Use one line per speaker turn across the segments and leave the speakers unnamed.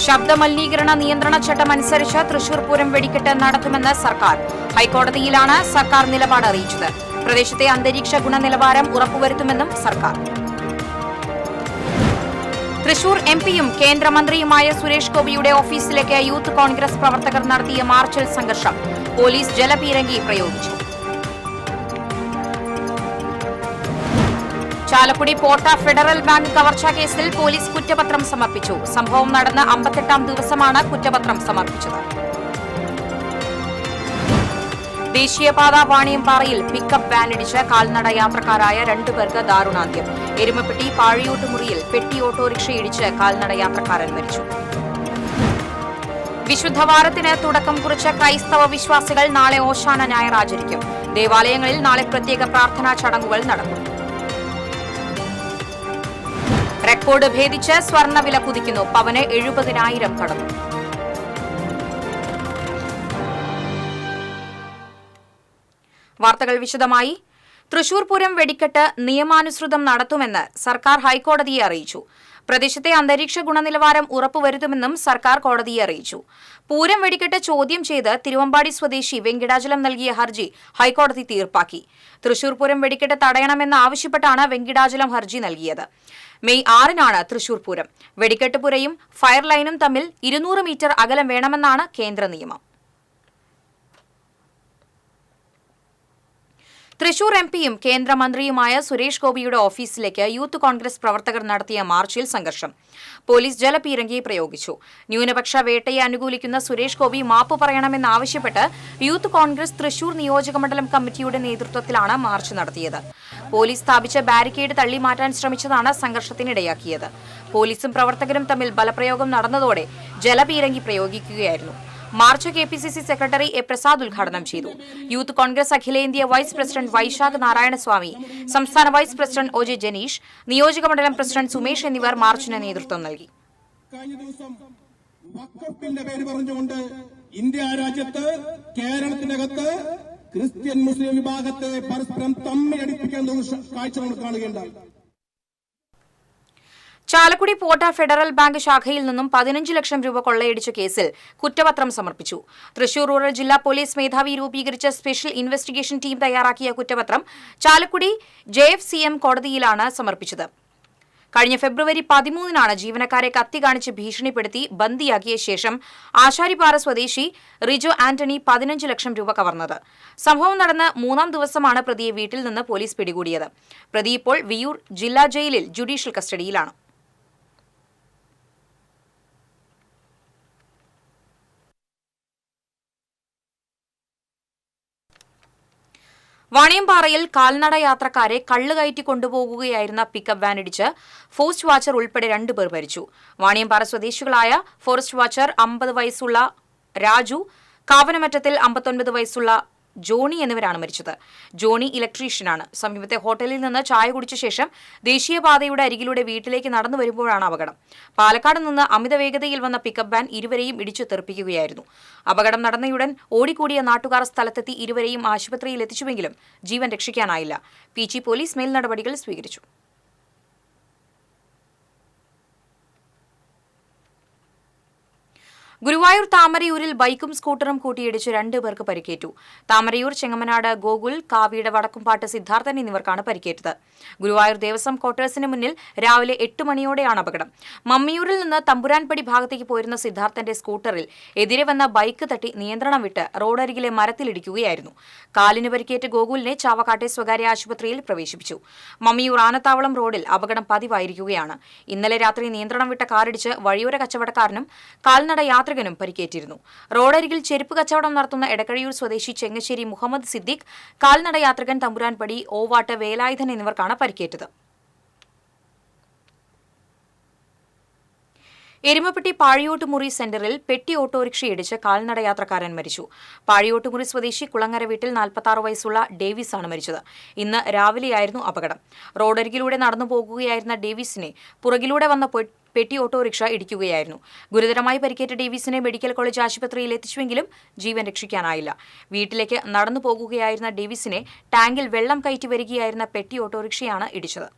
ശബ്ദമലിനീകരണ നിയന്ത്രണ ചട്ടം അനുസരിച്ച് തൃശൂർ പൂരം വെടിക്കെട്ട് നടത്തുമെന്ന് സർക്കാർ. ഹൈക്കോടതിയിലാണ് സർക്കാർ നിലപാട് അറിയിച്ചത്. പ്രദേശത്തെ അന്തരീക്ഷ ഗുണനിലവാരം ഉറപ്പുവരുത്തുമെന്നും സർക്കാർ. തൃശൂർ എംപിയും കേന്ദ്രമന്ത്രിയുമായ സുരേഷ് ഗോപിയുടെ ഓഫീസിലേക്ക് യൂത്ത് കോൺഗ്രസ് പ്രവർത്തകർ നടത്തിയ മാർച്ചിൽ സംഘർഷം. പോലീസ് ജലപീരങ്കി പ്രയോഗിച്ചു. ചാലക്കുടി പോട്ട ഫെഡറൽ ബാങ്ക് കവർച്ചാ കേസിൽ പോലീസ് കുറ്റപത്രം സമർപ്പിച്ചു. സംഭവം നടന്ന 58ാം ദിവസമാണ് കുറ്റപത്രം സമർപ്പിച്ചത്. ദേശീയപാത വാണിയംപാറയിൽ പിക്കപ്പ് വാനിടിച്ച് കാൽനട യാത്രക്കാരായ 2 പേർക്ക് ദാരുണാന്ത്യം. എരുമപ്പെട്ടി പാഴിയോട്ടുമുറിയിൽ പെട്ടി ഓട്ടോറിക്ഷ ഇടിച്ച് കാൽനട യാത്രക്കാരൻ മരിച്ചു. വിശുദ്ധവാരത്തിന് തുടക്കം കുറിച്ച ക്രൈസ്തവ വിശ്വാസികൾ നാളെ ഓശാന ഞായർ ആചരിക്കും. ദേവാലയങ്ങളിൽ നാളെ പ്രത്യേക പ്രാർത്ഥനാ ചടങ്ങുകൾ നടക്കും. റെക്കോർഡ് ഭേദിച്ച് സ്വർണ്ണവില കുതിക്കുന്നു. പവന് 70,000 കടന്നു. വാർത്തകൾ വിശദമായി. തൃശൂർ പൂരം വെടിക്കെട്ട് നിയമാനുസൃതം നടത്തുമെന്ന് സർക്കാർ ഹൈക്കോടതിയെ അറിയിച്ചു. പ്രദേശത്തെ അന്തരീക്ഷ ഗുണനിലവാരം ഉറപ്പുവരുത്തുമെന്നും സർക്കാർ കോടതിയെ അറിയിച്ചു. പൂരം വെടിക്കെട്ട് ചോദ്യം ചെയ്ത് തിരുവമ്പാടി സ്വദേശി വെങ്കിടാചലം നൽകിയ ഹർജി ഹൈക്കോടതി തീർപ്പാക്കി. തൃശൂർ പൂരം വെടിക്കെട്ട് തടയണമെന്ന് ആവശ്യപ്പെട്ടാണ് വെങ്കിടാചലം ഹർജി നൽകിയത്. മെയ് 6-നാണ് തൃശൂർ പൂരം. വെടിക്കെട്ട് പുരയും ഫയർ ലൈനും തമ്മിൽ 200 മീറ്റർ അകലം വേണമെന്നാണ് കേന്ദ്ര നിയമം. തൃശൂർ എംപിയും കേന്ദ്രമന്ത്രിയുമായ സുരേഷ് ഗോപിയുടെ ഓഫീസിലേക്ക് യൂത്ത് കോൺഗ്രസ് പ്രവർത്തകർ നടത്തിയ മാർച്ചിൽ സംഘർഷം. പോലീസ് ജലപീരങ്കി പ്രയോഗിച്ചു. ന്യൂനപക്ഷ വേട്ടയെ അനുകൂലിക്കുന്ന സുരേഷ് ഗോപി മാപ്പ് പറയണമെന്നാവശ്യപ്പെട്ട് യൂത്ത് കോൺഗ്രസ് തൃശൂർ നിയോജകമണ്ഡലം കമ്മിറ്റിയുടെ നേതൃത്വത്തിലാണ് മാർച്ച് നടത്തിയത്. പോലീസ് സ്ഥാപിച്ച ബാരിക്കേഡ് തള്ളിമാറ്റാൻ ശ്രമിച്ചതാണ് സംഘർഷത്തിനിടയാക്കിയത്. പോലീസും പ്രവർത്തകരും തമ്മിൽ ബലപ്രയോഗം നടന്നതോടെ ജലപീരങ്കി പ്രയോഗിക്കുകയായിരുന്നു. March KPCC secretary A Prasad ഉദ്ഘാടനം ചെയ്തു. യൂത്ത് കോൺഗ്രസ് അഖിലേന്ത്യാ വൈസ് പ്രസിഡന്റ് വൈശാഖ് നാരായണസ്വാമി, സംസ്ഥാന വൈസ് പ്രസിഡന്റ് OJ ജനീഷ്, നിയോജകമണ്ഡലം പ്രസിഡന്റ് സുമേഷ് എന്നിവർ മാർച്ചിന് നേതൃത്വം നൽകി.
കഴിഞ്ഞ ദിവസം വഖഫിന്റെ പേര് പറഞ്ഞുകൊണ്ട് ഇന്ത്യ രാജ്യത്ത് കേരളത്തിനകത്ത് ക്രിസ്ത്യൻ മുസ്ലിം വിഭാഗത്തെ പരസ്പരം തമ്മിലടിപ്പിക്കുന്ന കാഴ്ച നമ്മൾ കാണുകയുണ്ടായി.
ചാലക്കുടി പോട്ട ഫെഡറൽ ബാങ്ക് ശാഖയിൽ നിന്നും 15 ലക്ഷം രൂപ കൊള്ളയടിച്ച കേസിൽ കുറ്റപത്രം സമർപ്പിച്ചു. തൃശൂർ റൂറൽ ജില്ലാ പോലീസ് മേധാവി രൂപീകരിച്ച സ്പെഷ്യൽ ഇൻവെസ്റ്റിഗേഷൻ ടീം തയ്യാറാക്കിയ കുറ്റപത്രം ചാലക്കുടി JFCM കോടതിയിലാണ് സമർപ്പിച്ചത്. കഴിഞ്ഞ ഫെബ്രുവരി 13-നാണ് ജീവനക്കാരെ കത്തി കാണിച്ച് ഭീഷണിപ്പെടുത്തി ബന്ദിയാക്കിയ ശേഷം ആശാരിപ്പാറ സ്വദേശി റിജോ ആന്റണി 15 ലക്ഷം രൂപ കവർന്നത്. സംഭവം നടന്ന് 3-ാം ദിവസമാണ് പ്രതിയെ വീട്ടിൽ നിന്ന് പോലീസ് പിടികൂടിയത്. പ്രതി ഇപ്പോൾ വിയൂർ ജില്ലാ ജയിലിൽ ജുഡീഷ്യൽ കസ്റ്റഡിയിലാണ്. വാണിയംപാറയിൽ കാൽനട യാത്രക്കാരെ കള്ളുകയറ്റി കൊണ്ടുപോകുകയായിരുന്ന പിക്കപ്പ് വാനിടിച്ച് ഫോറസ്റ്റ് വാച്ചർ ഉൾപ്പെടെ 2 പേർ മരിച്ചു. വാണിയംപാറ സ്വദേശികളായ ഫോറസ്റ്റ് വാച്ചർ 50 വയസ്സുള്ള രാജു, കാവനമറ്റത്തിൽ 59 വയസ്സുള്ള ജോണി എന്നിവരാണ് മരിച്ചത്. ജോണി ഇലക്ട്രീഷ്യനാണ്. സമീപത്തെ ഹോട്ടലിൽ നിന്ന് ചായ കുടിച്ച ശേഷം ദേശീയപാതയുടെ അരികിലൂടെ വീട്ടിലേക്ക് നടന്നു വരുമ്പോഴാണ് അപകടം. പാലക്കാട് നിന്ന് അമിത വേഗതയിൽ വന്ന പിക്കപ്പ് വാൻ ഇരുവരെയും ഇടിച്ചു തെറിപ്പിക്കുകയായിരുന്നു. അപകടം നടന്നയുടൻ ഓടിക്കൂടിയ നാട്ടുകാർ സ്ഥലത്തെത്തി ഇരുവരെയും ആശുപത്രിയിൽ എത്തിച്ചുവെങ്കിലും ജീവൻ രക്ഷിക്കാനായില്ല. പീച്ചി പോലീസ് മേൽനടപടികൾ സ്വീകരിച്ചു. ഗുരുവായൂർ താമരയൂരിൽ ബൈക്കും സ്കൂട്ടറും കൂട്ടിയിടിച്ച് 2 പേർക്ക് പരിക്കേറ്റു. താമരയൂർ ചെങ്ങമനാട് ഗോകുൽ, കാവിയുടെ വടക്കുംപാട്ട് സിദ്ധാർത്ഥൻ എന്നിവർക്കാണ് പരിക്കേറ്റത്. ഗുരുവായൂർ ദേവസ്വം ക്വാർട്ടേഴ്സിന് മുന്നിൽ രാവിലെ 8 മണിയോടെയാണ് അപകടം. മമ്മിയൂരിൽ നിന്ന് തമ്പുരാൻപടി ഭാഗത്തേക്ക് പോയിരുന്ന സിദ്ധാർത്ഥന്റെ സ്കൂട്ടറിൽ എതിരെ വന്ന ബൈക്ക് തട്ടി നിയന്ത്രണം വിട്ട് റോഡരികിലെ മരത്തിലിടിക്കുകയായിരുന്നു. കാലിന് പരിക്കേറ്റ് ഗോകുലിനെ ചാവക്കാട്ടെ സ്വകാര്യ ആശുപത്രിയിൽ പ്രവേശിപ്പിച്ചു. മമ്മിയൂർ ആനത്താവളം റോഡിൽ അപകടം പതിവായിരിക്കുകയാണ്. ഇന്നലെ രാത്രി നിയന്ത്രണം വിട്ട കാറിടിച്ച് വഴിയോര കച്ചവടക്കാരനും കാൽനട യാത്രികനും പരിക്കേറ്റിരുന്നു. റോഡരികിൽ ചെരുപ്പ് കച്ചവടം നടത്തുന്ന എടക്കഴിയൂർ സ്വദേശി ചെങ്ങശ്ശേരി മുഹമ്മദ് സിദ്ദീഖ്, കാൽനട യാത്രികൻ തമ്പുരാൻപടി ഓവാട്ട് വേലായുധൻ എന്നിവർക്കാണ് പരിക്കേറ്റത്. എരുമപ്പെട്ടി പാഴിയോട്ടുമുറി സെന്ററിൽ പെട്ടി ഓട്ടോറിക്ഷയിടിച്ച് കാൽനട യാത്രക്കാരൻ മരിച്ചു. പാഴിയോട്ടുമുറി സ്വദേശി കുളങ്ങര വീട്ടിൽ 46 വയസ്സുള്ള ഡേവിസ് ആണ് മരിച്ചത്. ഇന്ന് രാവിലെയായിരുന്നു അപകടം. റോഡരികിലൂടെ നടന്നു പോകുകയായിരുന്ന ഡേവിസിനെ പുറകിലൂടെ വന്ന പെട്ടി ഓട്ടോറിക്ഷ ഇടിക്കുകയായിരുന്നു. ഗുരുതരമായി പരിക്കേറ്റ ഡേവിസിനെ മെഡിക്കൽ കോളേജ് ആശുപത്രിയിൽ എത്തിച്ചുവെങ്കിലും ജീവൻ രക്ഷിക്കാനായില്ല. വീട്ടിലേക്ക് നടന്നു പോകുകയായിരുന്ന ഡേവിസിനെ ടാങ്കിൽ വെള്ളം കയറ്റി വരികയായിരുന്ന പെട്ടി ഓട്ടോറിക്ഷയാണ് ഇടിച്ചത്.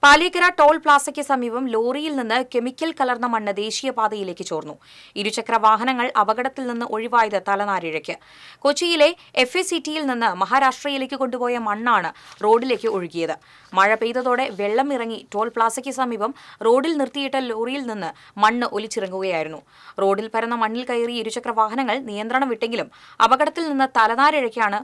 പാലിയേക്കര ടോൾ പ്ലാസയ്ക്ക് സമീപം ലോറിയിൽ നിന്ന് കെമിക്കൽ കലർന്ന മണ്ണ് ദേശീയപാതയിലേക്ക് ചോർന്നു. ഇരുചക്ര വാഹനങ്ങൾ അപകടത്തിൽ നിന്ന് ഒഴിവായത് തലനാരിഴയ്ക്ക്. കൊച്ചിയിലെ FACTയിൽ നിന്ന് മഹാരാഷ്ട്രയിലേക്ക് കൊണ്ടുപോയ മണ്ണാണ് റോഡിലേക്ക് ഒഴുകിയത്. മഴ പെയ്തതോടെ വെള്ളം ഇറങ്ങി ടോൾ പ്ലാസയ്ക്ക് സമീപം റോഡിൽ നിർത്തിയിട്ട ലോറിയിൽ നിന്ന് മണ്ണ് ഒലിച്ചിറങ്ങുകയായിരുന്നു. റോഡിൽ പരന്ന മണ്ണിൽ കയറി ഇരുചക്ര വാഹനങ്ങൾ നിയന്ത്രണം വിട്ടെങ്കിലും അപകടത്തിൽ നിന്ന് തലനാരിഴയ്ക്കാണ്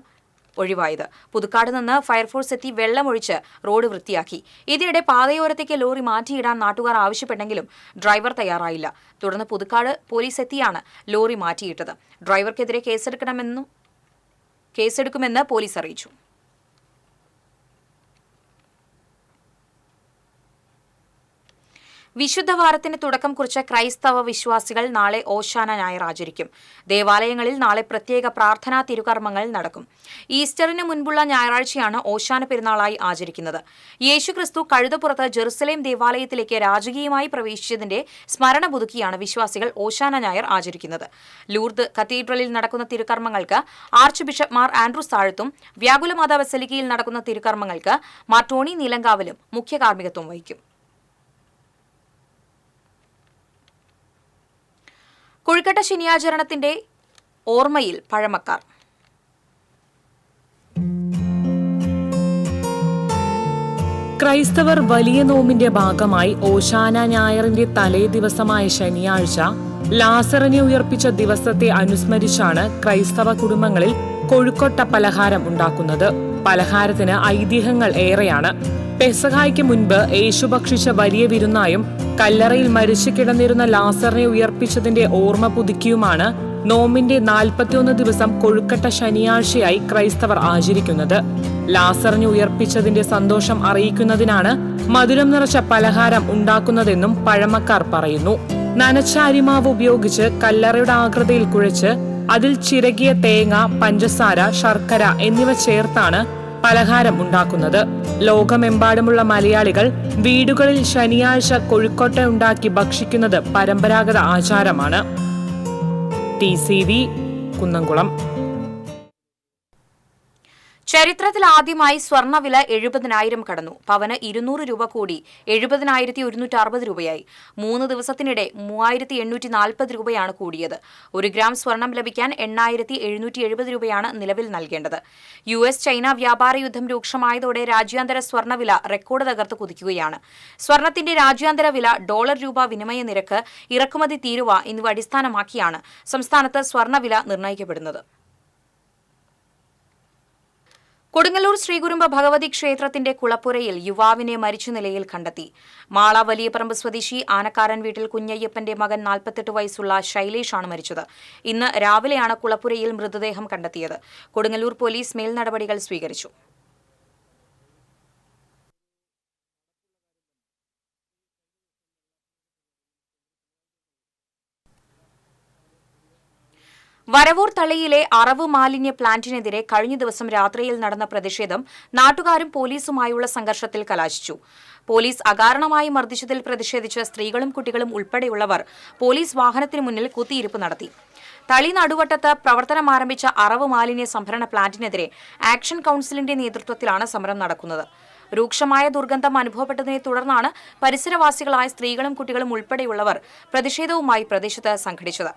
ഒഴിവായത്. പുതുക്കാട് നിന്ന് ഫയർഫോഴ്സ് എത്തി വെള്ളമൊഴിച്ച് റോഡ് വൃത്തിയാക്കി. ഇതിനിടെ പാതയോരത്തേക്ക് ലോറി മാറ്റിയിടാൻ നാട്ടുകാർ ആവശ്യപ്പെട്ടെങ്കിലും ഡ്രൈവർ തയ്യാറായില്ല. തുടർന്ന് പുതുക്കാട് പോലീസ് എത്തിയാണ് ലോറി മാറ്റിയിട്ടത്. ഡ്രൈവർക്കെതിരെ കേസെടുക്കുമെന്ന് പോലീസ് അറിയിച്ചു. വിശുദ്ധവാരത്തിന് തുടക്കം കുറിച്ച ക്രൈസ്തവ വിശ്വാസികൾ നാളെ ഓശാന ഞായർ ആചരിക്കും. ദേവാലയങ്ങളിൽ നാളെ പ്രത്യേക പ്രാർത്ഥനാ തിരുകർമ്മങ്ങൾ നടക്കും. ഈസ്റ്ററിന് മുൻപുള്ള ഞായറാഴ്ചയാണ് ഓശാന പെരുന്നാളായി ആചരിക്കുന്നത്. യേശുക്രിസ്തു കഴുതപ്പുറത്ത് ജെറുസലേം ദേവാലയത്തിലേക്ക് രാജകീയമായി പ്രവേശിച്ചതിന്റെ സ്മരണ പുതുക്കിയാണ് വിശ്വാസികൾ ഓശാന ഞായർ ആചരിക്കുന്നത്. ലൂർദ് കത്തീഡ്രലിൽ നടക്കുന്ന തിരുകർമ്മങ്ങൾക്ക് ആർച്ച് ബിഷപ്പ് മാർ ആൻഡ്രൂസ് താഴത്തും, വ്യാകുലമാതാ ബസലിക്കയിൽ നടക്കുന്ന തിരുകർമ്മങ്ങൾക്ക് മാർ ടോണി നീലങ്കാവിലും മുഖ്യ കാർമ്മികത്വം വഹിക്കും. കൊഴുക്കട്ട ശനിയാചരണത്തിന്റെ ഓർമ്മയിൽ പഴമക്കാർ.
ക്രൈസ്തവർ വലിയ നോമ്പിന്റെ ഭാഗമായി ഓശാന ഞായറിന്റെ തലേ ദിവസമായ ശനിയാഴ്ച ലാസറിനെ ഉയർപ്പിച്ച ദിവസത്തെ അനുസ്മരിച്ചാണ് ക്രൈസ്തവ കുടുംബങ്ങളിൽ കൊഴുക്കൊട്ട പലഹാരം ഉണ്ടാക്കുന്നത്. പലഹാരത്തിന് ഐതിഹ്യങ്ങൾ ഏറെയാണ്. പെസഹായ്ക്ക് മുൻപ് യേശു ഭക്ഷിച്ച വലിയ വിരുന്നായും കല്ലറയിൽ മരിച്ചു കിടന്നിരുന്ന ലാസറിനെ ഉയർപ്പിച്ചതിന്റെ ഓർമ്മ പുതുക്കിയുമാണ് നോമ്പിന്റെ 41 ദിവസം കൊഴുക്കട്ട ശനിയാഴ്ചയായി ക്രൈസ്തവർ ആചരിക്കുന്നത്. ലാസറിനെ ഉയർപ്പിച്ചതിന്റെ സന്തോഷം അറിയിക്കുന്നതിനാണ് മധുരം നിറച്ച പലഹാരം ഉണ്ടാക്കുന്നതെന്നും പഴമക്കാർ പറയുന്നു. നനച്ച അരിമാവ് ഉപയോഗിച്ച് കല്ലറയുടെ ആകൃതിയിൽ കുഴച്ച് അതിൽ ചിരകിയ തേങ്ങ, പഞ്ചസാര, ശർക്കര എന്നിവ ചേർത്താണ് പലഹാരം ഉണ്ടാക്കുന്നത്. ലോകമെമ്പാടുമുള്ള മലയാളികൾ വീടുകളിൽ ശനിയാഴ്ച കൊഴുക്കൊട്ട ഉണ്ടാക്കി ഭക്ഷിക്കുന്നത് പരമ്പരാഗത ആചാരമാണ്. TCV കുന്നംകുളം.
ചരിത്രത്തിൽ ആദ്യമായി സ്വർണ്ണവില 70,000 കടന്നു. പവന് 200 രൂപ കൂടി 70,160 രൂപയായി. 3 ദിവസത്തിനിടെ 3,840 രൂപയാണ് കൂടിയത്. 1 ഗ്രാം സ്വർണം ലഭിക്കാൻ 8,770 രൂപയാണ് നിലവിൽ നൽകേണ്ടത്. US ചൈന വ്യാപാര യുദ്ധം രൂക്ഷമായതോടെ രാജ്യാന്തര സ്വർണ്ണവില റെക്കോർഡ് തകർത്ത് കുതിക്കുകയാണ്. സ്വർണത്തിന്റെ രാജ്യാന്തര വില, ഡോളർ രൂപ വിനിമയ നിരക്ക്, ഇറക്കുമതി തീരുവ എന്നിവ അടിസ്ഥാനമാക്കിയാണ് സംസ്ഥാനത്ത് സ്വർണ്ണവില നിർണ്ണയിക്കപ്പെടുന്നത്. കൊടുങ്ങല്ലൂർ ശ്രീകുരുമ്പ ഭഗവതി ക്ഷേത്രത്തിന്റെ കുളപ്പുരയിൽ യുവാവിനെ മരിച്ച നിലയിൽ കണ്ടെത്തി. മാള വലിയപറമ്പ് സ്വദേശി ആനക്കാരൻ വീട്ടിൽ കുഞ്ഞയ്യപ്പന്റെ മകൻ 48 വയസ്സുള്ള ശൈലേഷാണ് മരിച്ചത്. ഇന്ന് രാവിലെയാണ് കുളപ്പുരയിൽ മൃതദേഹം കണ്ടെത്തിയത്. കൊടുങ്ങല്ലൂർ പോലീസ് മേൽനടപടികൾ സ്വീകരിച്ചു. വരവൂർ തളിയിലെ അറവ് മാലിന്യ പ്ലാന്റിനെതിരെ കഴിഞ്ഞ ദിവസം രാത്രിയിൽ നടന്ന പ്രതിഷേധം നാട്ടുകാരും പോലീസുമായുള്ള സംഘർഷത്തിൽ കലാശിച്ചു. പോലീസ് അകാരണമായി മർദ്ദിച്ചതിൽ പ്രതിഷേധിച്ച് സ്ത്രീകളും കുട്ടികളും ഉൾപ്പെടെയുള്ളവർ പോലീസ് വാഹനത്തിനു മുന്നിൽ കുത്തിയിരിപ്പ് നടത്തി. തളി നടുവട്ടത്ത് പ്രവർത്തനം ആരംഭിച്ച അറവ് മാലിന്യ സംഭരണ പ്ലാന്റിനെതിരെ ആക്ഷൻ കൌൺസിലിന്റെ നേതൃത്വത്തിലാണ് സമരം നടക്കുന്നത്. രൂക്ഷമായ ദുർഗന്ധം അനുഭവപ്പെട്ടതിനെ തുടർന്നാണ് പരിസരവാസികളായ സ്ത്രീകളും കുട്ടികളും ഉൾപ്പെടെയുള്ളവർ പ്രതിഷേധവുമായി പ്രദേശത്ത് സംഘടിച്ചത്.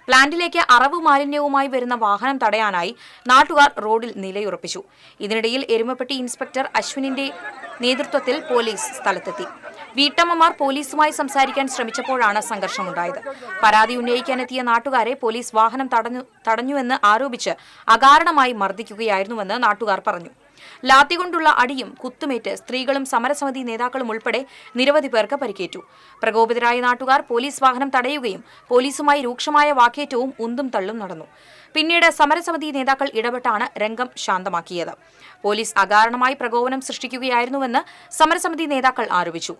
പ്ലാന്റിലേക്ക് അറവ് മാലിന്യവുമായി വരുന്ന വാഹനം തടയാനായി നാട്ടുകാർ റോഡിൽ നിലയുറപ്പിച്ചു. ഇതിനിടയിൽ എരുമപ്പെട്ടി ഇൻസ്പെക്ടർ അശ്വിനിന്റെ നേതൃത്വത്തിൽ പോലീസ് സ്ഥലത്തെത്തി. വീട്ടമ്മമാർ പോലീസുമായി സംസാരിക്കാൻ ശ്രമിച്ചപ്പോഴാണ് സംഘർഷമുണ്ടായത്. പരാതി ഉന്നയിക്കാനെത്തിയ നാട്ടുകാരെ പോലീസ് വാഹനം തടഞ്ഞുവെന്ന് ആരോപിച്ച് അകാരണമായി മർദ്ദിക്കുകയായിരുന്നുവെന്ന് നാട്ടുകാർ പറഞ്ഞു. ലാത്തികൊണ്ടുള്ള അടിയും കുത്തുമേറ്റ് സ്ത്രീകളും സമരസമിതി നേതാക്കളും ഉൾപ്പെടെ നിരവധി പേർക്ക് പരിക്കേറ്റു. പ്രകോപിതരായ നാട്ടുകാർ പോലീസ് വാഹനം തടയുകയും പോലീസുമായി രൂക്ഷമായ വാക്കേറ്റവും ഉന്തും തള്ളും നടന്നു. പിന്നീട് സമരസമിതി നേതാക്കൾ ഇടപെട്ടാണ് രംഗം ശാന്തമാക്കിയത്. പോലീസ് അകാരണമായി പ്രകോപനം സൃഷ്ടിക്കുകയായിരുന്നുവെന്ന് സമരസമിതി നേതാക്കൾ ആരോപിച്ചു.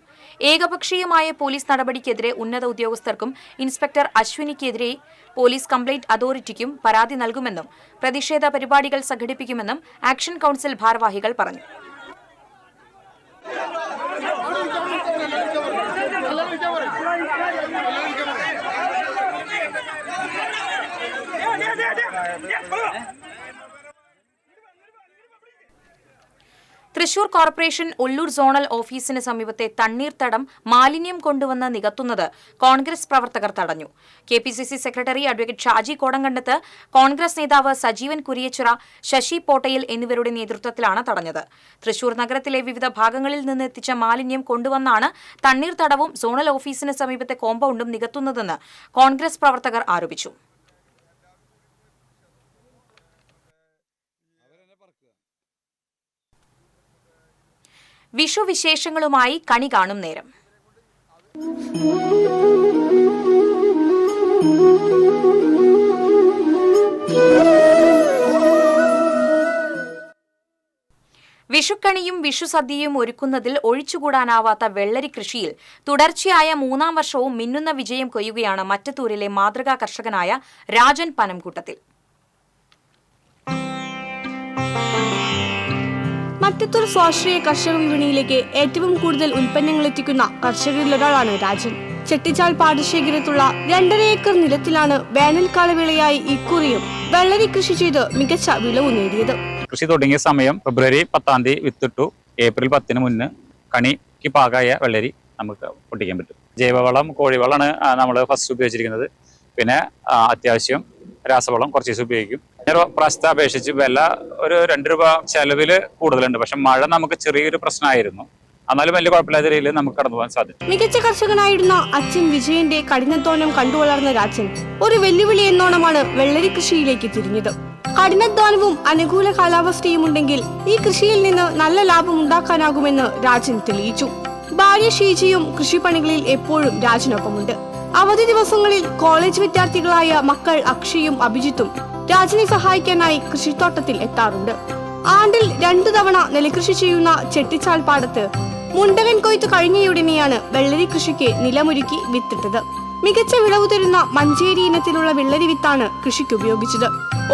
ഏകപക്ഷീയമായ പോലീസ് നടപടിക്കെതിരെ ഉന്നത ഉദ്യോഗസ്ഥർക്കും ഇൻസ്പെക്ടർ അശ്വിനിക്കെതിരെ പോലീസ് കംപ്ലയിന്റ് അതോറിറ്റിക്കും പരാതി നൽകുമെന്നും പ്രതിഷേധ പരിപാടികൾ സംഘടിപ്പിക്കുമെന്നും ആക്ഷൻ കൌൺസിൽ ഭാരവാഹികൾ പറഞ്ഞു. തൃശൂർ കോർപ്പറേഷൻ ഉള്ളൂർ സോണൽ ഓഫീസിന് സമീപത്തെ തണ്ണീർത്തടം മാലിന്യം കൊണ്ടുവന്ന് നികത്തുന്നത് കോൺഗ്രസ് പ്രവർത്തകർ തടഞ്ഞു. KPCC secretary advocate Shaji Kodankandath, Congress നേതാവ് സജീവൻ കുരിയച്ചിറ, ശശി പോട്ടയിൽ എന്നിവരുടെ നേതൃത്വത്തിലാണ് തടഞ്ഞത്. തൃശൂർ നഗരത്തിലെ വിവിധ ഭാഗങ്ങളിൽ നിന്ന് എത്തിച്ച മാലിന്യം കൊണ്ടുവന്നാണ് തണ്ണീർത്തടവും സോണൽ ഓഫീസിന് സമീപത്തെ കോമ്പൌണ്ടും നികത്തുന്നതെന്ന് കോൺഗ്രസ് പ്രവർത്തകർ ആരോപിച്ചു. വിഷു വിശേഷങ്ങളുമായി കണി കാണും നേരം. വിഷുക്കണിയും വിഷുസദ്യയും ഒരുക്കുന്നതിൽ ഒഴിച്ചുകൂടാനാവാത്ത വെള്ളരി കൃഷിയിൽ തുടർച്ചയായ 3-ാം വർഷവും മിന്നുന്ന വിജയം കൊയ്യുകയാണ് മറ്റത്തൂരിലെ മാതൃകാ കർഷകനായ രാജൻ പനംകൂട്ടത്തിൽ.
മറ്റത്തൂർ സ്വാശ്രയ കർഷക വിപണിയിലേക്ക് ഏറ്റവും കൂടുതൽ ഉൽപ്പന്നങ്ങൾ എത്തിക്കുന്ന കർഷകരിലൊരാളാണ് രാജൻ. ചെട്ടിച്ചാൽ പാടശേഖരത്തുള്ള 2.5 ഏക്കർ നിലത്തിലാണ് വേനൽക്കാലവേളയായി ഇക്കുറിയും വെള്ളരി കൃഷി ചെയ്ത് മികച്ച വിളവ് നേടിയത്.
കൃഷി തുടങ്ങിയ സമയം ഫെബ്രുവരി 10-ാം തീയതി വിത്തിട്ടു. ഏപ്രിൽ 10-ന് മുന്നേ കണിക്ക് പാകമായ വെള്ളരി നമുക്ക് പൊട്ടിക്കാൻ പറ്റും. ജൈവവളം കോഴിവളമാണ് നമ്മൾ ഫസ്റ്റ് ഉപയോഗിച്ചിരിക്കുന്നത്. പിന്നെ അത്യാവശ്യം രാസവളം കുറച്ച് ദിവസം ഉപയോഗിക്കും. പ്രാവശ്യത്തെ അപേക്ഷിച്ച് വില ഒരു 2 രൂപ ചെലവിൽ കൂടുതലുണ്ട്. പക്ഷെ മഴ നമുക്ക് ചെറിയൊരു പ്രശ്നമായിരുന്നു. എന്നാലും വലിയ കുഴപ്പമില്ലാത്ത രീതിയിൽ നമുക്ക് കടന്നു പോകാൻ സാധിക്കും.
മികച്ച കർഷകനായിരുന്ന അച്ഛൻ വിജയന്റെ കഠിനാധ്വാനം കണ്ടുവളർന്ന രാജൻ ഒരു വെല്ലുവിളി എന്നോണമാണ് വെള്ളരി കൃഷിയിലേക്ക് തിരിഞ്ഞത്. കഠിനാധ്വാനവും അനുകൂല കാലാവസ്ഥയും ഉണ്ടെങ്കിൽ ഈ കൃഷിയിൽ നിന്ന് നല്ല ലാഭം ഉണ്ടാക്കാനാകുമെന്ന് രാജൻ തെളിയിച്ചു. ഭാര്യ ഷീജയും കൃഷിപ്പണികളിൽ എപ്പോഴും രാജനൊപ്പമുണ്ട്. അവധി ദിവസങ്ങളിൽ കോളേജ് വിദ്യാർത്ഥികളായ മക്കൾ അക്ഷയും അഭിജിത്തും രാജനെ സഹായിക്കാനായി കൃഷിത്തോട്ടത്തിൽ എത്താറുണ്ട്. ആണ്ടിൽ 2 തവണ നെൽകൃഷി ചെയ്യുന്ന ചെട്ടിച്ചാൽ പാടത്ത് മുണ്ടകൻ കൊയ്ത്ത് കഴിഞ്ഞയുടനെയാണ് വെള്ളരി കൃഷിക്ക് നിലമൊരുക്കി വിത്തിട്ടത്. മികച്ച വിളവ് തരുന്ന മഞ്ചേരി ഇനത്തിലുള്ള വെള്ളരി വിത്താണ് കൃഷിക്ക് ഉപയോഗിച്ചത്.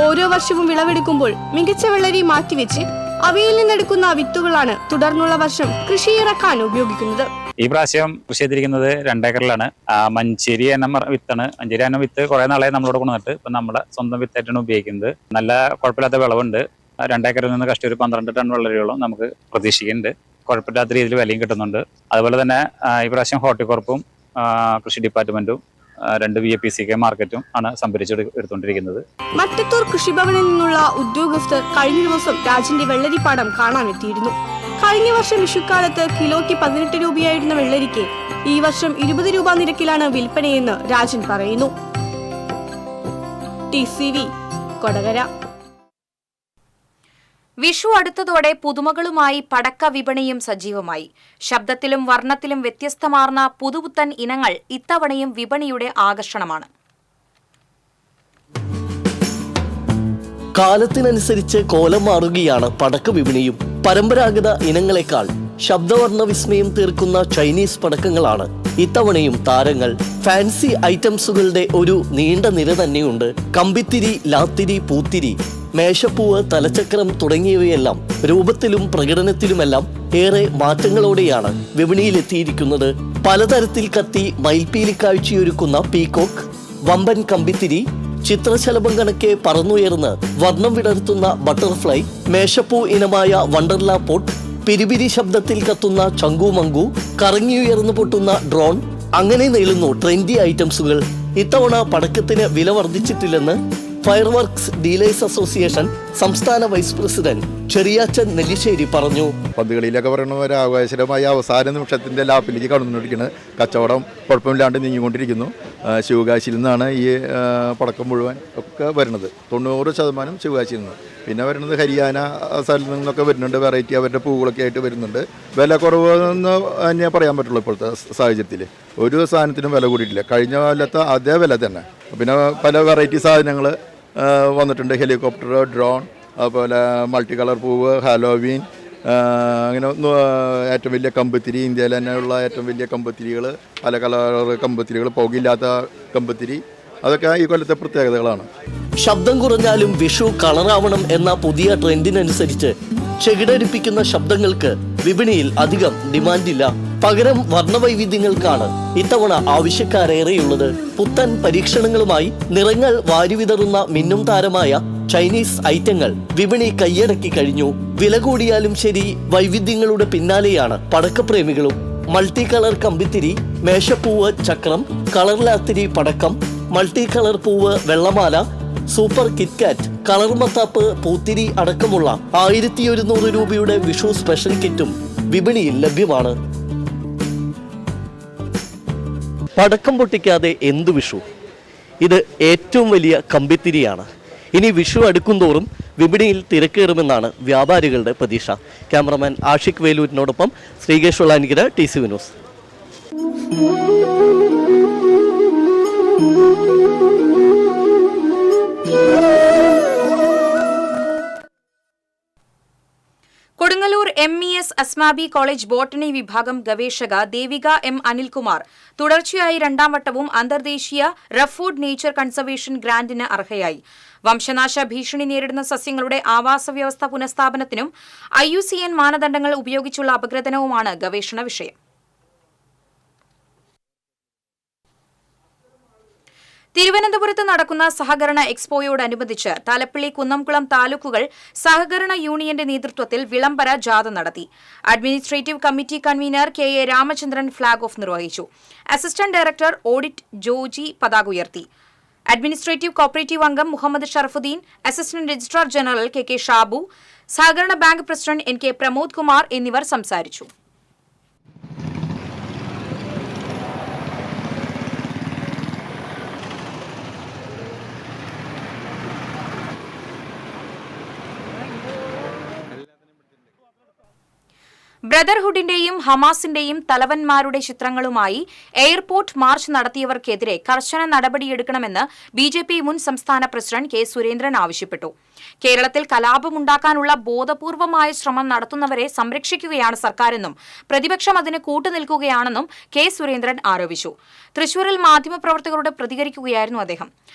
ഓരോ വർഷവും വിളവെടുക്കുമ്പോൾ മികച്ച വെള്ളരി മാറ്റിവെച്ച് അവയിൽ നിന്നെടുക്കുന്ന വിത്തുകളാണ് തുടർന്നുള്ള വർഷം കൃഷി ഇറക്കാൻ ഉപയോഗിക്കുന്നത്.
ഈ പ്രാവശ്യം കൃഷി ചെയ്തിരിക്കുന്നത് 2 ഏക്കറിലാണ്. മഞ്ചേരി എന്ന വിത്താണ്. മഞ്ചേരി എന്ന വിത്ത് കുറെ നാളെ നമ്മളോട് കൊണ്ടുവന്നിട്ട് ഇപ്പൊ നമ്മുടെ സ്വന്തം വിത്തായിട്ടാണ് ഉപയോഗിക്കുന്നത്. നല്ല കുഴപ്പമില്ലാത്ത വിളവുണ്ട്. 2 ഏക്കറിൽ നിന്ന് കഷ്ടി ഒരു 12 ടൺ വെള്ളരിയോളം നമുക്ക് പ്രതീക്ഷിക്കുന്നുണ്ട്. കുഴപ്പമില്ലാത്ത രീതിയിൽ വിലയും കിട്ടുന്നുണ്ട്. അതുപോലെ തന്നെ ഈ പ്രാവശ്യം ഹോർട്ടികോർപ്പും കൃഷി ഡിപ്പാർട്ട്മെന്റും 2 VAPCK മാർക്കറ്റും ആണ് സംഭരിച്ചെടുത്തുകൊണ്ടിരിക്കുന്നത്.
മറ്റത്തൂർ കൃഷിഭവനിൽ നിന്നുള്ള ഉദ്യോഗസ്ഥർ കഴിഞ്ഞ ദിവസം രാജന്റെ വെള്ളരിപ്പാടം കാണാനെത്തിയിരുന്നു. കഴിഞ്ഞ വർഷം വിഷുക്കാലത്ത് കിലോയ്ക്ക് 18 രൂപയായിരുന്ന വെള്ളരിക്ക് ഈ വർഷം 20 രൂപ നിരക്കിലാണ് വിൽപ്പനയെന്ന് രാജൻ പറയുന്നു. TCV കൊടകര.
വിഷു അടുത്തതോടെ പുതുമകളുമായി പടക്ക വിപണിയും സജീവമായി. ശബ്ദത്തിലും വർണ്ണത്തിലും വ്യത്യസ്തമാർന്ന പുതുപുത്തൻ ഇനങ്ങൾ ഇത്തവണയും വിപണിയുടെ ആകർഷണമാണ്.
കാലത്തിനനുസരിച്ച് കോലം മാറുകയാണ് പടക്ക വിപണിയും. പരമ്പരാഗത ഇനങ്ങളെക്കാൾ ശബ്ദവർണ്ണ വിസ്മയം തീർക്കുന്ന ചൈനീസ് പടക്കങ്ങളാണ് ഇത്തവണയും താരങ്ങൾ. ഫാൻസി ഐറ്റംസുകളുടെ ഒരു നീണ്ട നിര തന്നെയുണ്ട്. കമ്പിത്തിരി, ലാത്തിരി, പൂത്തിരി, മേശപ്പൂവ്, തലച്ചക്രം തുടങ്ങിയവയെല്ലാം രൂപത്തിലും പ്രകടനത്തിലുമെല്ലാം ഏറെ മാറ്റങ്ങളോടെയാണ് വിപണിയിലെത്തിയിരിക്കുന്നത്. പലതരത്തിൽ കത്തി മയിൽപ്പീലി കാഴ്ചയൊരുക്കുന്ന പീകോക്ക്, വമ്പൻ കമ്പിത്തിരി, ചിത്രശലഭം കണക്കെ പറന്നുയർന്ന് വർണ്ണം വിടർത്തുന്ന ബട്ടർഫ്ലൈ, മേശപ്പൂ ഇനമായ വണ്ടർലാ പോട്ട്, പിരിപിരി ശബ്ദത്തിൽ കത്തുന്ന ചങ്കുമങ്കു, കറങ്ങിയുയർന്നു പൊട്ടുന്ന ഡ്രോൺ, അങ്ങനെ നീളുന്നു ട്രെൻഡി ഐറ്റംസുകൾ. ഇത്തവണ പടക്കത്തിന് വില വർദ്ധിച്ചിട്ടില്ലെന്ന് ഫയർവർക്സ് ഡീലേഴ്സ് അസോസിയേഷൻ സംസ്ഥാന വൈസ് പ്രസിഡന്റ് ചെറിയാച്ചൻ നെല്ലിശ്ശേരി പറഞ്ഞു.
പന്തുകളിയിലൊക്കെ പറയുന്ന ഒരു ആവേശകരമായ അവസാന നിമിഷത്തിൻ്റെ ലാപ്പിലേക്ക് കടന്നുകൊണ്ടിരിക്കുന്നത്. കച്ചവടം കുഴപ്പമില്ലാണ്ട് നീങ്ങിക്കൊണ്ടിരിക്കുന്നു. ശിവകാശിയിൽ നിന്നാണ് ഈ പടക്കം മുഴുവൻ ഒക്കെ വരുന്നത്. 90% ശിവകാശിയിൽ നിന്ന്. പിന്നെ വരുന്നത് ഹരിയാന സ്ഥലത്ത് നിന്നൊക്കെ വരുന്നുണ്ട്. വെറൈറ്റി അവരുടെ പൂവുകളൊക്കെ ആയിട്ട് വരുന്നുണ്ട്. വില കുറവെന്ന് തന്നെ പറയാൻ പറ്റുള്ളൂ. ഇപ്പോഴത്തെ സാഹചര്യത്തിൽ ഒരു സാധനത്തിനും വില കൂടിയിട്ടില്ല. കഴിഞ്ഞ കാലത്ത് അതേ വില തന്നെ. പിന്നെ പല വെറൈറ്റി സാധനങ്ങൾ വന്നിട്ടുണ്ട്. ഹെലികോപ്റ്റർ, ഡ്രോൺ, അതുപോലെ മൾട്ടി കളർ പൂവ്, ഹാലോവീൻ, അങ്ങനെ ഏറ്റവും വലിയ കമ്പത്തിരി, ഇന്ത്യയിൽ തന്നെയുള്ള ഏറ്റവും വലിയ കമ്പത്തിരികൾ, പല കളർ കമ്പത്തിരികൾ, പുകയില്ലാത്ത കമ്പത്തിരി, അതൊക്കെ ഈ കൊല്ലത്തെ പ്രത്യേകതകളാണ്.
ശബ്ദം കുറഞ്ഞാലും വിഷു കളറാവണം എന്ന പുതിയ ട്രെൻഡിനനുസരിച്ച് ചെകിടരിപ്പിക്കുന്ന ശബ്ദങ്ങൾക്ക് വിപണിയിൽ അധികം ഡിമാൻഡില്ല. പകരം വർണ്ണവൈവിധ്യങ്ങൾക്കാണ് ഇത്തവണ ആവശ്യക്കാരേറെയുള്ളത്. പുത്തൻ പരീക്ഷണങ്ങളുമായി നിറങ്ങൾ വാരിവിതറുന്ന മിന്നും താരമായ ചൈനീസ് ഐറ്റങ്ങൾ വിപണി കൈയടക്കി കഴിഞ്ഞു. വില കൂടിയാലും ശരി, വൈവിധ്യങ്ങളുടെ പിന്നാലെയാണ് പടക്കപ്രേമികളും. മൾട്ടി കളർ കമ്പിത്തിരി, മേശപ്പൂവ്, ചക്രം, കളർലാത്തിരി പടക്കം, മൾട്ടി കളർ പൂവ്, വെള്ളമാല, സൂപ്പർ കിറ്റ്കാറ്റ്, കളർ മത്താപ്പ്, പൂത്തിരി അടക്കമുള്ള 1100 രൂപയുടെ വിഷു സ്പെഷ്യൽ കിറ്റും വിപണിയിൽ ലഭ്യമാണ്. പടക്കം പൊട്ടിക്കാതെ എന്തു വിഷു? ഇത് ഏറ്റവും വലിയ കമ്പിത്തിരിയാണ്. ഇനി വിഷു അടുക്കുംതോറും വിപണിയിൽ തിരക്കേറുമെന്നാണ് വ്യാപാരികളുടെ പ്രതീക്ഷ. ക്യാമറമാൻ ആഷിഖ് വേലൂരിനോടൊപ്പം Sreekesh Vellanikkara, TCV news.
Kodungallur MES Asmabi college botany വിഭാഗം ഗവേഷക ദേവിക M. അനിൽകുമാർ തുടർച്ചയായി 2ാം വട്ടവും അന്തർദേശീയ റഫ്വുഡ് നേച്ചർ കൺസർവേഷൻ ഗ്രാന്റിന് അർഹയായി. വംശനാശ ഭീഷണി നേരിടുന്ന സസ്യങ്ങളുടെ ആവാസ വ്യവസ്ഥ പുനഃസ്ഥാപനത്തിനും IUCN മാനദണ്ഡങ്ങൾ ഉപയോഗിച്ചുള്ള അപഗ്രഥനവുമാണ് ഗവേഷണ വിഷയം. തിരുവനന്തപുരത്ത് നടക്കുന്ന സഹകരണ എക്സ്പോയോടനുബന്ധിച്ച് തലപ്പള്ളി, കുന്നംകുളം താലൂക്കുകൾ സഹകരണ യൂണിയന്റെ നേതൃത്വത്തിൽ വിളംബര ജാഥ നടത്തി. Administrative committee convener KA Ramachandran flag off നിർവഹിച്ചു. അസിസ്റ്റന്റ് ഡയറക്ടർ ഓഡിറ്റ് ജോജി പതാക ഉയർത്തി. അഡ്മിനിസ്ട്രേറ്റീവ് കോപ്പറേറ്റീവ് അംഗം Muhammad Sharafuddin, assistant registrar general KK Shabu, സഹകരണ bank president NK Pramod Kumar എന്നിവർ സംസാരിച്ചു. ബ്രദർഹുഡിന്റെയും ഹമാസിന്റെയും തലവന്മാരുടെ ചിത്രങ്ങളുമായി എയർപോർട്ട് മാർച്ച് നടത്തിയവർക്കെതിരെ കർശന നടപടിയെടുക്കണമെന്ന് BJP മുൻ സംസ്ഥാന പ്രസിഡന്റ് K. സുരേന്ദ്രൻ ആവശ്യപ്പെട്ടു. കേരളത്തിൽ കലാപമുണ്ടാക്കാനുള്ള ബോധപൂർവമായ ശ്രമം നടത്തുന്നവരെ സംരക്ഷിക്കുകയാണ് സർക്കാരെന്നും പ്രതിപക്ഷം അതിന് കൂട്ടുനിൽക്കുകയാണെന്നും K. സുരേന്ദ്രൻ ആരോപിച്ചു. തൃശൂരിൽ മാധ്യമപ്രവർത്തകരോട് പ്രതികരിക്കുകയായിരുന്നു അദ്ദേഹം.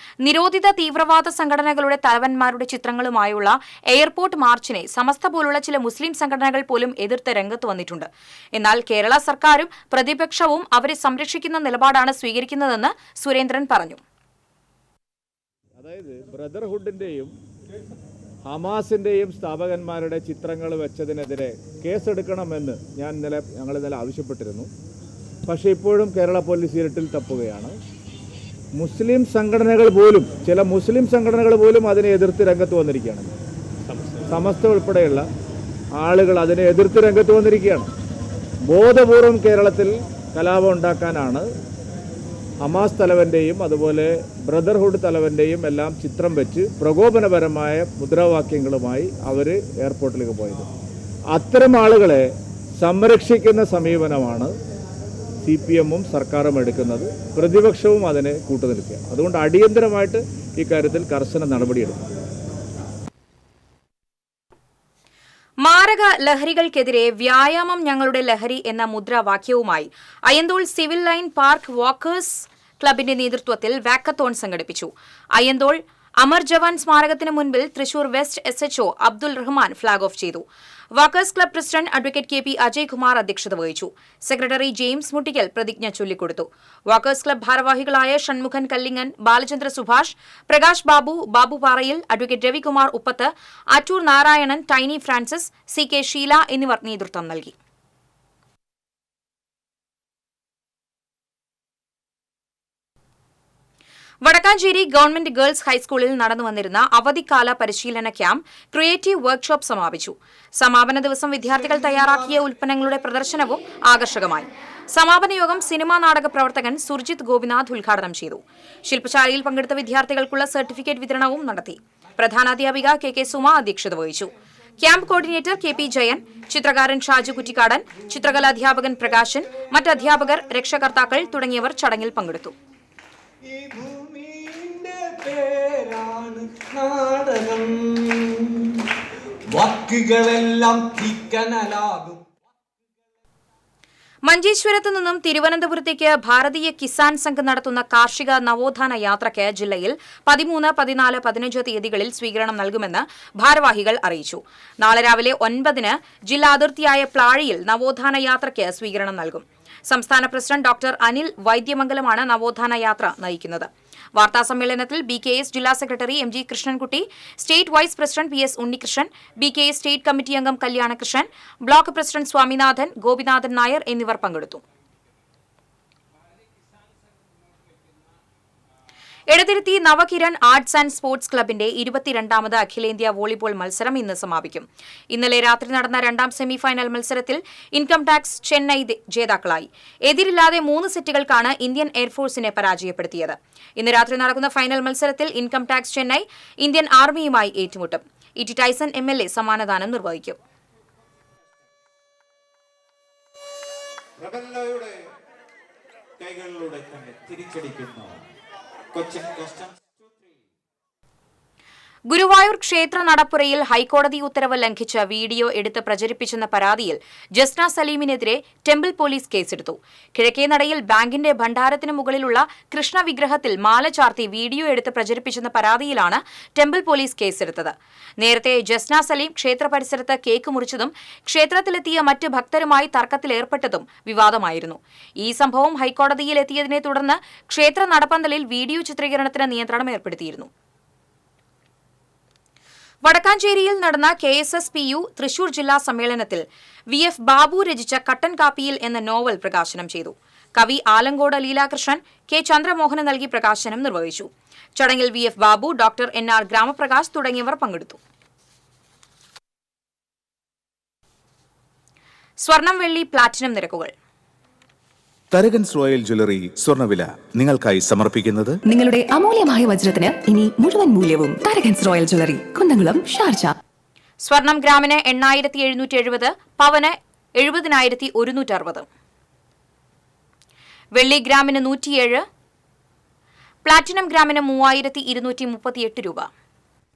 നിരോധിത തീവ്രവാദ സംഘടനകളുടെ തലവന്മാരുടെ ചിത്രങ്ങളുമായുള്ള എയർപോർട്ട് മാർച്ചിനെ സമസ്ത പോലുള്ള ചില മുസ്ലിം സംഘടനകൾ പോലും എതിർത്ത് രംഗത്ത് വന്നിട്ടുണ്ട്. എന്നാൽ കേരള സർക്കാരും പ്രതിപക്ഷവും അവരെ സംരക്ഷിക്കുന്ന നിലപാടാണ് സ്വീകരിക്കുന്നതെന്ന് സുരേന്ദ്രൻ പറഞ്ഞു.
അതായത് ബ്രദർഹുഡിന്റെയും ഹമാസിന്റെയും സ്ഥാപകന്മാരുടെ ചിത്രങ്ങൾ വെച്ചതിനെതിരെ കേസെടുക്കണമെന്ന് ഞങ്ങൾ ഇന്നലെ ആവശ്യപ്പെട്ടിരുന്നു. പക്ഷേ ഇപ്പോഴും കേരള പോലീസ് ഇരുട്ടിൽ തപ്പുകയാണ്. മുസ്ലിം സംഘടനകൾ പോലും, ചില മുസ്ലിം സംഘടനകൾ പോലും അതിനെ എതിർത്ത് രംഗത്ത് വന്നിരിക്കുകയാണ്. സമസ്ത ഉൾപ്പെടെയുള്ള ആളുകൾ അതിനെ എതിർത്ത് രംഗത്ത് വന്നിരിക്കുകയാണ്. ബോധപൂർവം കേരളത്തിൽ കലാപം ഉണ്ടാക്കാനാണ് ഹമാസ് തലവൻ്റെയും അതുപോലെ ബ്രദർഹുഡ് തലവൻ്റെയും എല്ലാം ചിത്രം വെച്ച് പ്രകോപനപരമായ മുദ്രാവാക്യങ്ങളുമായി അവർ എയർപോർട്ടിലേക്ക് പോയത്. അത്തരം ആളുകളെ സംരക്ഷിക്കുന്ന സമീപനമാണ് CPM-ഉം സർക്കാരും എടുക്കുന്നത്. പ്രതിപക്ഷവും അതിനെ കൂട്ടുനിൽക്കുക. അതുകൊണ്ട് അടിയന്തരമായിട്ട് ഇക്കാര്യത്തിൽ കർശന നടപടിയെടുക്കും.
മാരക ലഹരികൾക്കെതിരെ വ്യായാമം ഞങ്ങളുടെ ലഹരി എന്ന മുദ്രാവാക്യവുമായി Ayyanthole civil line park walkers ക്ലബിന്റെ നേതൃത്വത്തിൽ വാക്കത്തോൺ സംഘടിപ്പിച്ചു. അയ്യന്തോൾ അമർ ജവാൻ സ്മാരകത്തിന് മുൻപിൽ Thrissur west SHO Abdul Rahman flag off ചെയ്തു. Walkers club president advocate KP Ajay Kumar അധ്യക്ഷത വഹിച്ചു. സെക്രട്ടറി ജെയിംസ് മുട്ടിക്കൽ പ്രതിജ്ഞ ചൊല്ലിക്കൊടുത്തു. വാക്കേഴ്സ് ക്ലബ് ഭാരവാഹികളായ ഷൺമുഖൻ കല്ലിങ്ങൻ, ബാലചന്ദ്ര സുഭാഷ്, പ്രകാശ് ബാബു, ബാബു പാറയിൽ, അഡ്വക്കേറ്റ് രവികുമാർ ഉപ്പത്ത്, ആറ്റൂർ നാരായണൻ, ടൈനി ഫ്രാൻസിസ്, CK ഷീല എന്നിവർ നേതൃത്വം നൽകി. വടക്കാഞ്ചേരി ഗവൺമെന്റ് ഗേൾസ് ഹൈസ്കൂളിൽ നടന്നുവന്നിരുന്ന അവധിക്കാല പരിശീലന ക്യാമ്പ് ക്രിയേറ്റീവ് വർക്ക്ഷോപ്പ് സമാപിച്ചു. സമാപന ദിവസം വിദ്യാർത്ഥികൾ തയ്യാറാക്കിയ ഉൽപ്പന്നങ്ങളുടെ പ്രദർശനവും ആകർഷകമായി. സമാപന യോഗം സിനിമാ നാടക പ്രവർത്തകൻ സുർജിത് ഗോപിനാഥ് ഉദ്ഘാടനം ചെയ്തു. ശില്പശാലയിൽ പങ്കെടുത്ത വിദ്യാർത്ഥികൾക്കുള്ള സർട്ടിഫിക്കറ്റ് വിതരണവും നടത്തി. പ്രധാനാധ്യാപിക KK സുമ അധ്യക്ഷത വഹിച്ചു. ക്യാമ്പ് കോർഡിനേറ്റർ KP ജയൻ, ചിത്രകാരൻ ഷാജു കുറ്റിക്കാടൻ, ചിത്രകലാധ്യാപകൻ പ്രകാശൻ, മറ്റ് അധ്യാപകർ, രക്ഷകർത്താക്കൾ തുടങ്ങിയവർ ചടങ്ങിൽ പങ്കെടുത്തു.
പേരാണ് നാടകം, വാക്കുകളെല്ലാം തീക്കനലാകും.
മഞ്ചേശ്വരത്ത് നിന്നും തിരുവനന്തപുരത്തേക്ക് ഭാരതീയ കിസാൻ സംഘ് നടത്തുന്ന കാർഷിക നവോത്ഥാന യാത്രയ്ക്ക് ജില്ലയിൽ 13, 14, 15 തീയതികളിൽ സ്വീകരണം നൽകുമെന്ന് ഭാരവാഹികൾ അറിയിച്ചു. നാളെ രാവിലെ 9-ന് ജില്ലാ അതിർത്തിയായ പ്ലാഴിയിൽ നവോത്ഥാന യാത്രയ്ക്ക് സ്വീകരണം നൽകും. സംസ്ഥാന പ്രസിഡന്റ് ഡോക്ടർ അനിൽ വൈദ്യമംഗലമാണ് നവോത്ഥാന യാത്ര നയിക്കുന്നത്. വാർത്താസമ്മേളനത്തിൽ BKS ജില്ലാ secretary MG Krishnankutty, state vice president PS Unnikrishnan, BKS state committee അംഗം കല്യാണകൃഷ്ണൻ, ബ്ലോക്ക് പ്രസിഡന്റ് സ്വാമിനാഥൻ, ഗോപിനാഥൻ നായർ എന്നിവർ പങ്കെടുത്തു. Edathiruthi Navakiran arts and sports ക്ലബിന്റെ 22ാമത് അഖിലേന്ത്യാ വോളിബോൾ മത്സരം ഇന്ന് സമാപിക്കും. ഇന്നലെ രാത്രി നടന്ന രണ്ടാം സെമിഫൈനൽ മത്സരത്തിൽ ഇൻകം ടാക്സ് ചെന്നൈ ജേതാക്കളായി. എതിരില്ലാതെ 3 സെറ്റുകൾക്കാണ് ഇന്ത്യൻ എയർഫോഴ്സിനെ പരാജയപ്പെടുത്തിയത്. ഇന്ന് രാത്രി നടക്കുന്ന ഫൈനൽ മത്സരത്തിൽ ഇൻകം ടാക്സ് ചെന്നൈ ഇന്ത്യൻ ആർമിയുമായി ഏറ്റുമുട്ടും. E.T. ടൈസൺ MLA സമ്മാനദാനം നിർവഹിക്കും. ഗുരുവായൂർ ക്ഷേത്ര നടപ്പുരയിൽ ഹൈക്കോടതി ഉത്തരവ് ലംഘിച്ച് വീഡിയോ എടുത്ത് പ്രചരിപ്പിച്ചെന്ന പരാതിയിൽ ജസ്ന സലീമിനെതിരെ ടെമ്പിൾ പോലീസ് കേസെടുത്തു. കിഴക്കേനടയിൽ ബാങ്കിന്റെ ഭണ്ഡാരത്തിന് മുകളിലുള്ള കൃഷ്ണ വിഗ്രഹത്തിൽ മാല ചാർത്തി വീഡിയോ എടുത്ത് പ്രചരിപ്പിച്ചെന്ന പരാതിയിലാണ് ടെമ്പിൾ പോലീസ് കേസെടുത്തത്. നേരത്തെ ജസ്ന സലീം ക്ഷേത്ര പരിസരത്ത് കേക്ക് മുറിച്ചതും ക്ഷേത്രത്തിലെത്തിയ മറ്റ് ഭക്തരുമായി തർക്കത്തിലേർപ്പെട്ടതും വിവാദമായിരുന്നു. ഈ സംഭവം ഹൈക്കോടതിയിലെത്തിയതിനെ തുടർന്ന് ക്ഷേത്ര നടപ്പന്തലിൽ വീഡിയോ ചിത്രീകരണത്തിന് നിയന്ത്രണം ഏർപ്പെടുത്തിയിരുന്നു. വടക്കാഞ്ചേരിയിൽ നടന്ന KSSPU തൃശൂർ ജില്ലാ സമ്മേളനത്തിൽ VF ബാബു രചിച്ച കട്ടൻ കാപ്പിയിൽ എന്ന നോവൽ പ്രകാശനം ചെയ്തു. കവി ആലങ്കോട് ലീലാകൃഷ്ണൻ K ചന്ദ്രമോഹന് നൽകി പ്രകാശനം നിർവഹിച്ചു. ചടങ്ങിൽ VF Babu, doctor NR Gramaprakash തുടങ്ങിയവർ പങ്കെടുത്തു. സ്വർണം, വെള്ളി, പ്ലാറ്റിനം നിരക്കുകൾ.
തരകൻസ് റോയൽ ജ്വല്ലറി സ്വർണ്ണവില നിങ്ങൾക്കായി സമർപ്പിക്കുന്നത്
നിങ്ങളുടെ അമൂല്യമായ വജ്രത്തിന് ഇനി മുഴുവൻ മൂല്യവും Tharakans royal jewellery, Kunnamkulam, Sharjah.
സ്വർണം ഗ്രാമിന് 8770, പവന് 70,160. വെള്ളി ഗ്രാമിന് 107, പ്ലാറ്റിനം ഗ്രാമിന് 3238 രൂപ.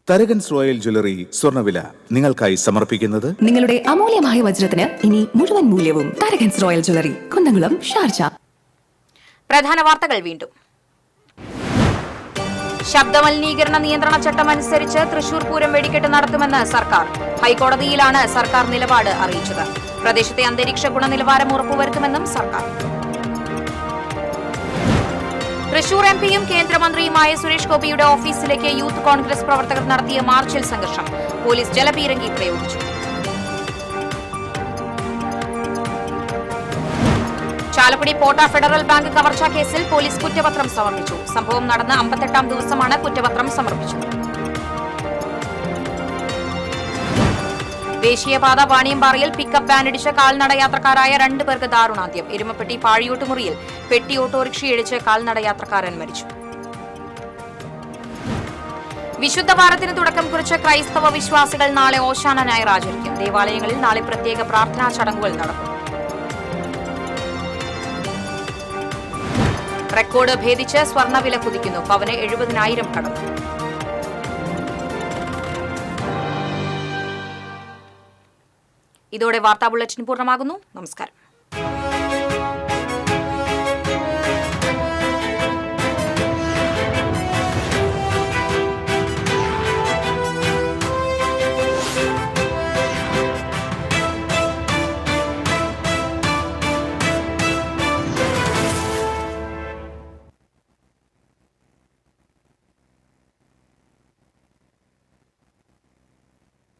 തരകൻസ് റോയൽ ജ്വല്ലറി സ്വർണ്ണവില നിങ്ങൾക്കായി സമർപ്പിക്കുന്നത്
നിങ്ങളുടെ അമൂല്യമായ വജ്രത്തിന് ഇനി മുഴുവൻ മൂല്യവും Tharakans royal jewellery, Kunnamkulam, Sharjah.
പ്രധാന വാർത്തകൾ വീണ്ടും. ശബ്ദമലിനീകരണ നിയന്ത്രണ ചട്ടം അനുസരിച്ച് തൃശൂർ പൂരം വെടിക്കെട്ട് നടത്തുമെന്ന് സർക്കാർ. ഹൈക്കോടതിയിലാണ് സർക്കാർ നിലപാട് അറിയിച്ചത്. പ്രദേശത്തെ അന്തരീക്ഷ ഗുണനിലവാരം ഉറപ്പുവരുത്തുമെന്നും സർക്കാർ. തൃശൂർ MPയും കേന്ദ്രമന്ത്രിയുമായ സുരേഷ് ഗോപിയുടെ ഓഫീസിലേക്ക് യൂത്ത് കോൺഗ്രസ് പ്രവർത്തകർ നടത്തിയ മാർച്ചിൽ സംഘർഷം. പോലീസ് ജലപീരങ്കി പ്രയോഗിച്ചു. ചാലക്കുടി പോട്ട ഫെഡറൽ ബാങ്ക് കവർച്ചാ കേസിൽ പോലീസ് കുറ്റപത്രം സമർപ്പിച്ചു. സംഭവം നടന്ന 58ാം ദിവസമാണ് കുറ്റപത്രം സമർപ്പിച്ചത്. ദേശീയപാത വാണിയമ്പാറയിൽ പിക്കപ്പ് വാനിടിച്ച് കാൽനട യാത്രക്കാരായ 2 പേർക്ക് ദാരുണാന്ത്യം. എരുമപ്പെട്ടി പാഴിയോട്ടുമുറിയിൽ പെട്ടി ഓട്ടോറിക്ഷയിടിച്ച് കാൽനട യാത്രക്കാരൻ മരിച്ചു. വിശുദ്ധ വാരത്തിന് തുടക്കം കുറിച്ച് ക്രൈസ്തവ വിശ്വാസികൾ നാളെ ഓശാന ഞായർ ആചരിക്കും. ദേവാലയങ്ങളിൽ നാളെ പ്രത്യേക പ്രാർത്ഥനാ ചടങ്ങുകൾ നടക്കും. റെക്കോർഡ് ഭേദിച്ച് സ്വർണ്ണവില കുതിക്കുന്നു. പവന് 70,000 കടന്നു. ഇതോടെ വാർത്താ ബുള്ളറ്റിൻ പൂർണ്ണമാകുന്നു. നമസ്കാരം.